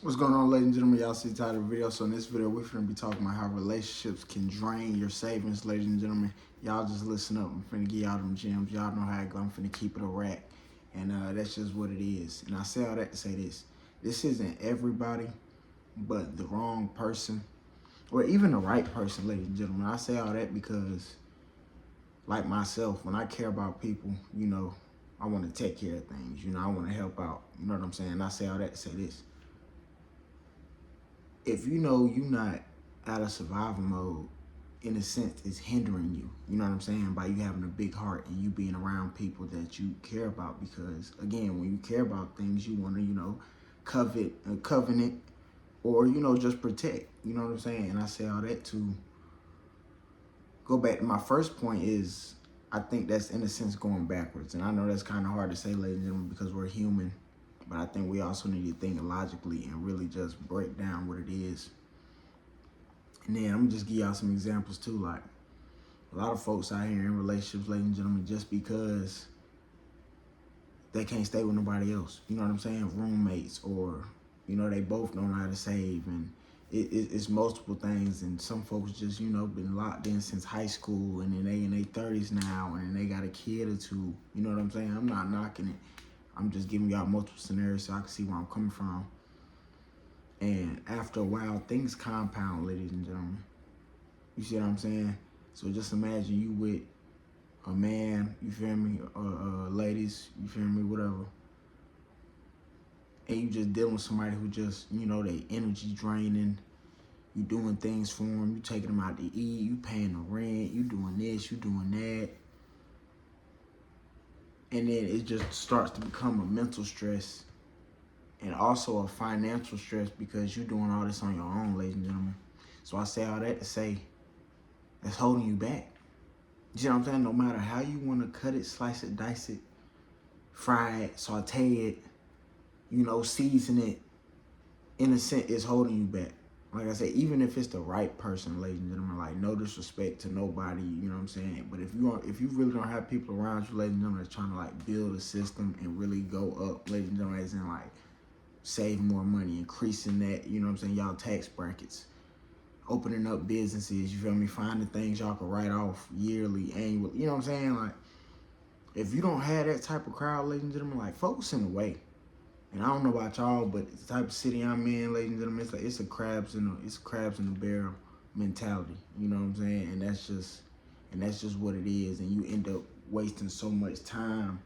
What's going on, ladies and gentlemen? Y'all see the title of the video. So in this video, we're going to be talking about how relationships can drain your savings, ladies and gentlemen. Y'all just listen up. I'm finna give y'all them gems. Y'all know how I go. I'm finna keep it a rack. And that's just what it is. And I say all that to say this. This isn't everybody, but the wrong person. Or even the right person, ladies and gentlemen. I say all that because, like myself, when I care about people, I want to take care of things. I want to help out. You know what I'm saying? I say all that to say this. If you know you're not out of survival mode, in a sense, it's hindering you. You know what I'm saying? By you having a big heart and you being around people that you care about. Because again, when you care about things, you want to, covenant, or just protect. You know what I'm saying? And I say all that to go back to my first point is I think that's in a sense going backwards. And I know that's kind of hard to say, ladies and gentlemen, because we're human. But I think we also need to think logically and really just break down what it is. And then I'm gonna just give y'all some examples too. Like a lot of folks out here in relationships, ladies and gentlemen, just because they can't stay with nobody else. You know what I'm saying? Roommates, or they both don't know how to save, and it's multiple things. And some folks just been locked in since high school, and then they in their 30s now, and they got a kid or two. You know what I'm saying? I'm not knocking it. I'm just giving y'all multiple scenarios so I can see where I'm coming from. And after a while, things compound, ladies and gentlemen. You see what I'm saying? So just imagine you with a man, you feel me, or ladies, you feel me, whatever. And you just dealing with somebody who just, they energy draining. You doing things for them. You taking them out to eat. You paying the rent. You doing this. You doing that. And then it just starts to become a mental stress and also a financial stress because you're doing all this on your own, ladies and gentlemen. So I say all that to say that's holding you back. You know what I'm saying? No matter how you want to cut it, slice it, dice it, fry it, saute it, season it, in a sense, it's holding you back. Like I said, even if it's the right person, ladies and gentlemen, like no disrespect to nobody, you know what I'm saying? But if you really don't have people around you, ladies and gentlemen, that's trying to like build a system and really go up, ladies and gentlemen, as in like save more money, increasing that, you know what I'm saying, y'all tax brackets, opening up businesses, you feel me, finding things y'all can write off yearly, annually, you know what I'm saying? Like, if you don't have that type of crowd, ladies and gentlemen, like focusing away. And I don't know about y'all, but the type of city I'm in, ladies and gentlemen, it's like it's a crabs in the barrel mentality. You know what I'm saying? And that's just what it is. And you end up wasting so much time.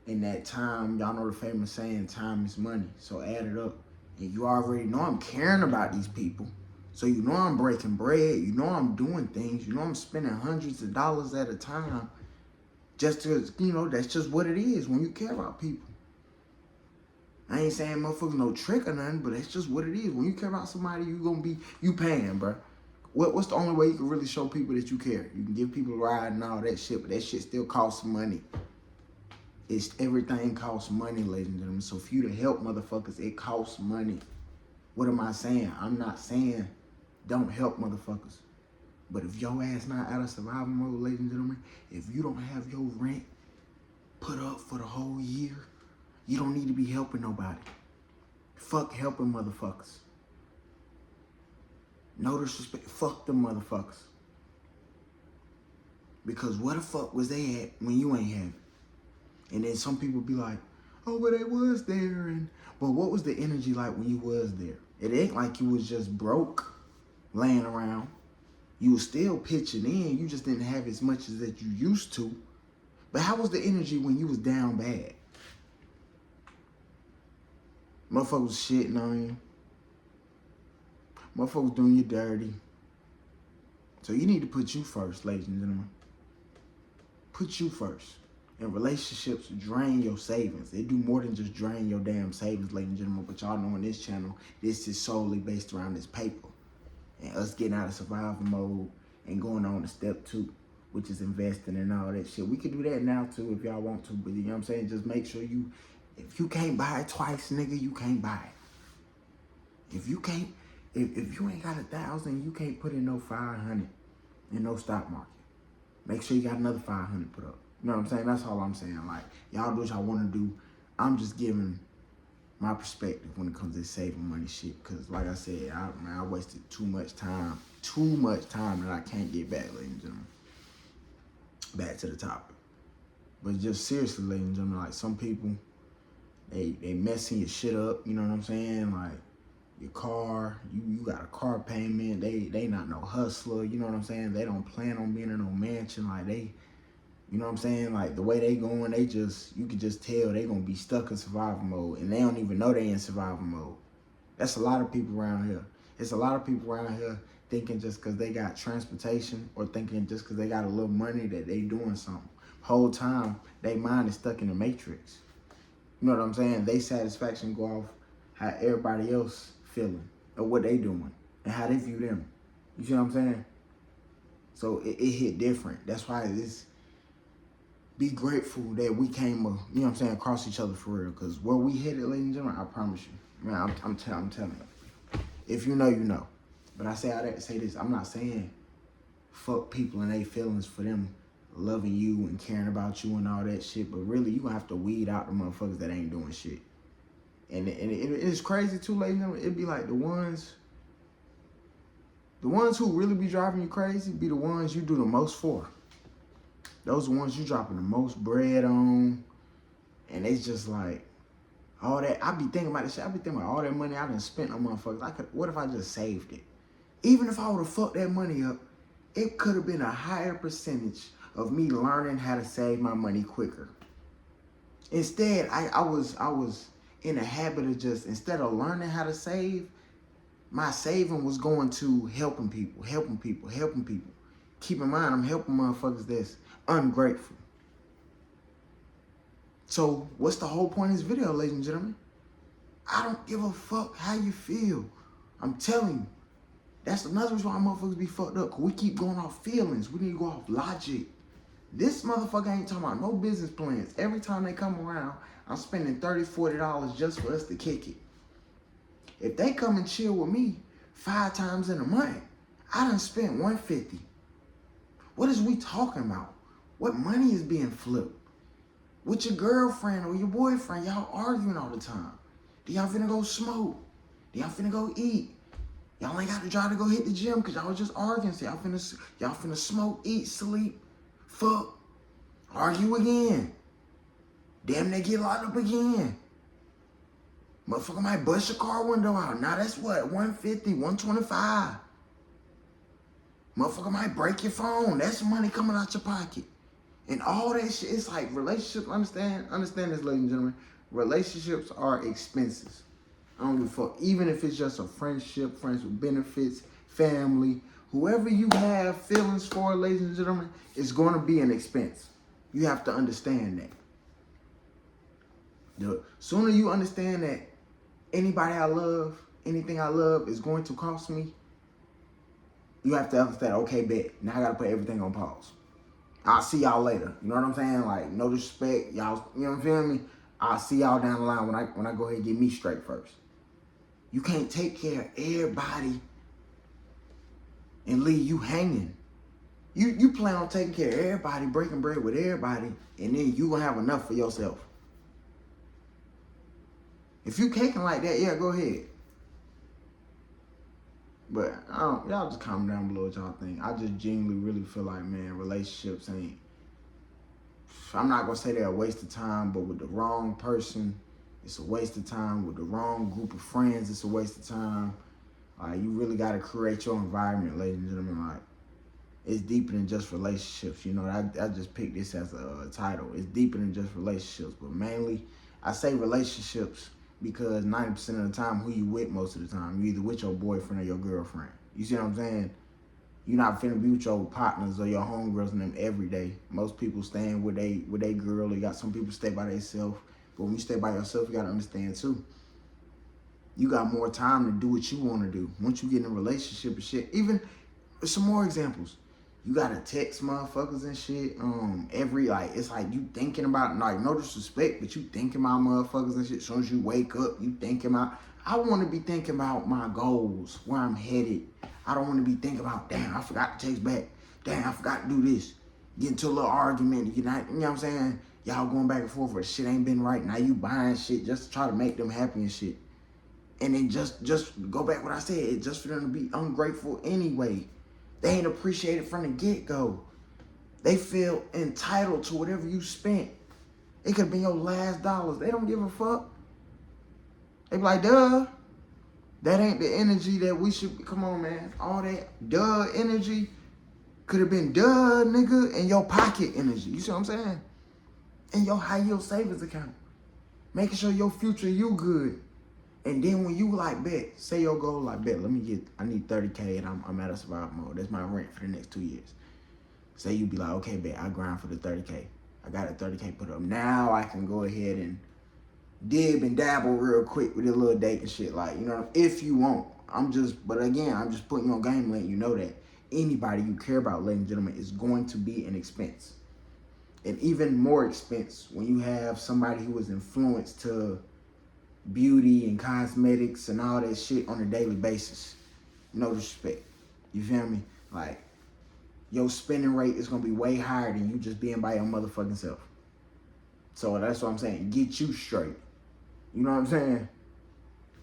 And that time, y'all know the famous saying, time is money. So add it up. And you already know I'm caring about these people. So you know I'm breaking bread. You know I'm doing things. You know I'm spending hundreds of dollars at a time. Just to, that's just what it is when you care about people. I ain't saying motherfuckers no trick or nothing, but that's just what it is. When you care about somebody, you paying, bro. What's the only way you can really show people that you care? You can give people a ride and all that shit, but that shit still costs money. Everything costs money, ladies and gentlemen. So for you to help motherfuckers, it costs money. What am I saying? I'm not saying don't help motherfuckers. But if your ass not out of survival mode, ladies and gentlemen, if you don't have your rent put up for the whole year, you don't need to be helping nobody. Fuck helping motherfuckers. No disrespect. Fuck them motherfuckers. Because where the fuck was they at when you ain't have it? And then some people be like, oh, but they was there. But what was the energy like when you was there? It ain't like you was just broke, laying around. You was still pitching in. You just didn't have as much as that you used to. But how was the energy when you was down bad? Motherfuckers shitting on you. Motherfuckers doing you dirty. So you need to put you first, ladies and gentlemen. Put you first. And relationships drain your savings. They do more than just drain your damn savings, ladies and gentlemen. But y'all know on this channel, this is solely based around this paper. And us getting out of survival mode and going on to step 2, which is investing and all that shit. We could do that now too if y'all want to. But you know what I'm saying? Just make sure if you can't buy it twice, nigga, you can't buy it. If you ain't got 1,000, you can't put in no 500 in no stock market. Make sure you got another 500 put up. You know what I'm saying? That's all I'm saying. Like, y'all do what y'all want to do. I'm just giving my perspective when it comes to saving money shit. Cause like I said, I wasted too much time that I can't get back, ladies and gentlemen. Back to the topic. But just seriously, ladies and gentlemen, like some people, they messing your shit up, you know what I'm saying? Like your car, you got a car payment, they not no hustler, you know what I'm saying? They don't plan on being in no mansion, like they, you know what I'm saying? Like the way they going, you can just tell they gonna be stuck in survival mode and they don't even know they in survival mode. That's a lot of people around here. It's a lot of people around here thinking just cause they got transportation or thinking just cause they got a little money that they doing something. Whole time, their mind is stuck in the matrix. You know what I'm saying? They satisfaction go off how everybody else feeling or what they doing and how they view them. You see what I'm saying? So it hit different. That's why it's be grateful that we came, you know what I'm saying, across each other for real. Because where we headed, ladies and gentlemen, I promise you. Man, I'm telling you. If you know, you know. But I say all that to say this. I'm not saying fuck people and their feelings for them loving you and caring about you and all that shit. But really, you going to have to weed out the motherfuckers that ain't doing shit. And it's crazy too, ladies and gentlemen. It'd be like the ones who really be driving you crazy be the ones you do the most for. Those are the ones you dropping the most bread on. And it's just like, all that, I be thinking about this shit. I be thinking about all that money I done spent on motherfuckers. What if I just saved it? Even if I would have fucked that money up, it could have been a higher percentage of me learning how to save my money quicker. Instead, I was in a habit of just, instead of learning how to save, my saving was going to helping people. Keep in mind, I'm helping motherfuckers that's ungrateful. So what's the whole point of this video, ladies and gentlemen? I don't give a fuck how you feel. I'm telling you. That's another reason why motherfuckers be fucked up. Cause we keep going off feelings. We need to go off logic. This motherfucker ain't talking about no business plans. Every time they come around, I'm spending $30, $40 just for us to kick it. If they come and chill with me 5 times in a month, I done spent $150. What is we talking about? What money is being flipped? With your girlfriend or your boyfriend, y'all arguing all the time. Do y'all finna go smoke? Do y'all finna go eat? Y'all ain't got to try to go hit the gym because y'all just arguing. So y'all finna smoke, eat, sleep, fuck, argue again. Damn, they get locked up again. Motherfucker might bust your car window out. Now that's what, 150, 125. Motherfucker might break your phone. That's money coming out your pocket. And all that shit, it's like relationships, understand this, ladies and gentlemen. Relationships are expenses. I don't give a fuck. Even if it's just a friendship, friends with benefits, family, whoever you have feelings for, ladies and gentlemen, it's going to be an expense. You have to understand that. The sooner you understand that anybody I love, anything I love is going to cost me, you have to understand, okay, bet. Now I got to put everything on pause. I'll see y'all later. You know what I'm saying? Like, no disrespect. Y'all, you know what I'm feeling? I'll see y'all down the line when I go ahead and get me straight first. You can't take care of everybody and leave you hanging. You plan on taking care of everybody, breaking bread with everybody, and then you gonna have enough for yourself. If you caking like that, yeah, go ahead. But y'all just comment down below what y'all think. I just genuinely really feel like, man, relationships ain't, I'm not gonna say they're a waste of time, but with the wrong person, it's a waste of time. With the wrong group of friends, it's a waste of time. You really gotta create your environment, ladies and gentlemen. Like, it's deeper than just relationships. You know, I just picked this as a title. It's deeper than just relationships, but mainly I say relationships because 90% of the time, who you with most of the time, you either with your boyfriend or your girlfriend. You see what I'm saying? You're not finna be with your partners or your homegirls and them every day. Most people staying with they girl. You got some people stay by themselves. But when you stay by yourself, you gotta understand too. You got more time to do what you wanna do. Once you get in a relationship and shit, even some more examples. You gotta text motherfuckers and shit. It's like you thinking about, like, no disrespect, but you thinking about motherfuckers and shit. As soon as you wake up, you thinking about. I want to be thinking about my goals, where I'm headed. I don't want to be thinking about, damn, I forgot to text back. Damn, I forgot to do this. Get into a little argument. You know what I'm saying? Y'all going back and forth where the shit ain't been right. Now you buying shit just to try to make them happy and shit. And then just go back what I said. It's just for them to be ungrateful anyway. They ain't appreciated from the get-go. They feel entitled to whatever you spent. It could have been your last dollars. They don't give a fuck. They be like, duh. That ain't the energy that we should, come on, man. All that duh energy could have been duh, nigga, in your pocket energy. You see what I'm saying? In your high yield savings account. Making sure your future you good. And then when you like, bet, say your goal, like, bet, I need 30K and I'm at a survival mode. That's my rent for the next 2 years. Say you be like, okay, bet, I grind for the 30K. I got a 30K put up. Now I can go ahead and dib and dabble real quick with a little date and shit. Like, you know, if you want. But again, I'm just putting you on game, letting you know that anybody you care about, ladies and gentlemen, is going to be an expense. And even more expense when you have somebody who is influenced to beauty and cosmetics and all that shit on a daily basis. No disrespect. You feel me? Like, your spending rate is going to be way higher than you just being by your motherfucking self. So that's what I'm saying. Get you straight. You know what I'm saying?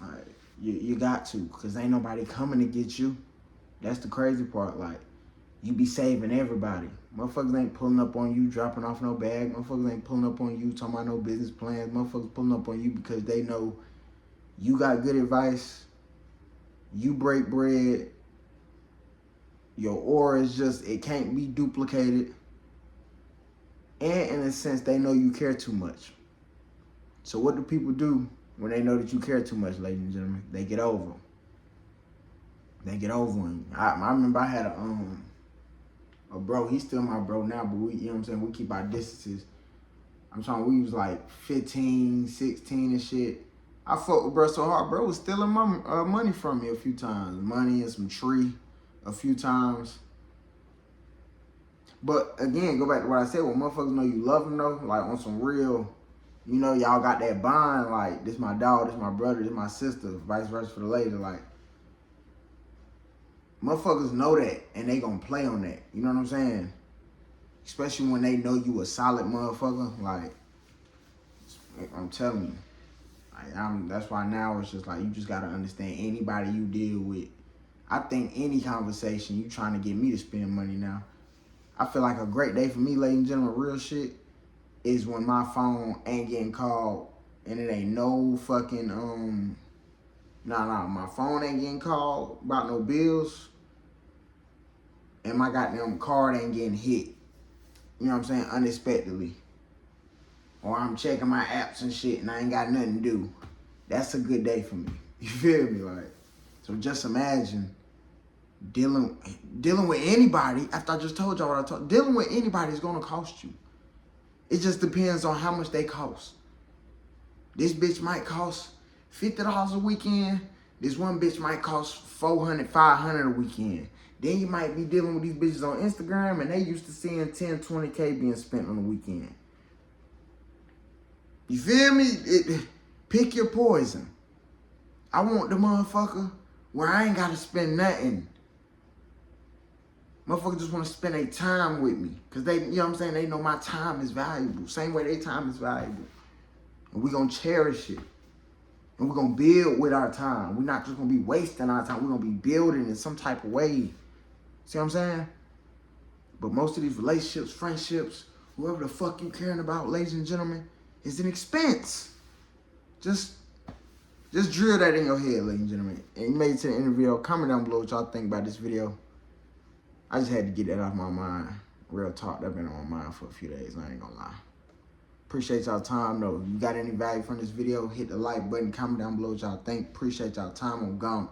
Like, you got to, because ain't nobody coming to get you. That's the crazy part. Like, you be saving everybody. Motherfuckers ain't pulling up on you, dropping off no bag. Motherfuckers ain't pulling up on you, talking about no business plans. Motherfuckers pulling up on you because they know you got good advice. You break bread. Your aura is just, it can't be duplicated. And in a sense, they know you care too much. So what do people do when they know that you care too much, ladies and gentlemen? They get over them. They get over them. I remember I had a bro, he's still my bro now, but we, you know what I'm saying, we keep our distances. I'm talking, we was like 15, 16 and shit. I fucked with bro so hard, bro was stealing my money from me a few times. Money and some tree a few times. But again, go back to what I said, when motherfuckers know you love them though, like on some real, you know, y'all got that bond, like, this my dog, this my brother, this my sister, vice versa for the lady, like, motherfuckers know that, and they gonna play on that. You know what I'm saying? Especially when they know you a solid motherfucker. Like, I'm telling you. Like, that's why now it's just like, you just gotta understand anybody you deal with. I think any conversation, you trying to get me to spend money now. I feel like a great day for me, ladies and gentlemen, real shit, is when my phone ain't getting called and it ain't no fucking, my phone ain't getting called about no bills, and my goddamn card ain't getting hit. You know what I'm saying? Unexpectedly. Or I'm checking my apps and shit and I ain't got nothing to do. That's a good day for me. You feel me? Like, so just imagine dealing with anybody, after I just told y'all what I told, dealing with anybody is gonna cost you. It just depends on how much they cost. This bitch might cost $50 a weekend. This one bitch might cost $400, $500 a weekend. Then you might be dealing with these bitches on Instagram and they used to seeing 10, 20K being spent on the weekend. You feel me? Pick your poison. I want the motherfucker where I ain't got to spend nothing. Motherfuckers just want to spend their time with me. Because they, you know what I'm saying, they know my time is valuable. Same way their time is valuable. And we're going to cherish it. And we're going to build with our time. We're not just going to be wasting our time. We're going to be building in some type of way. See what I'm saying? But most of these relationships, friendships, whoever the fuck you caring about, ladies and gentlemen, is an expense. Just drill that in your head, ladies and gentlemen. And you made it to the end of the video. Comment down below what y'all think about this video. I just had to get that off my mind. Real talk, that's been on my mind for a few days, I ain't gonna lie. Appreciate y'all time though. If you got any value from this video, hit the like button, comment down below what y'all think. Appreciate y'all time. I'm gone.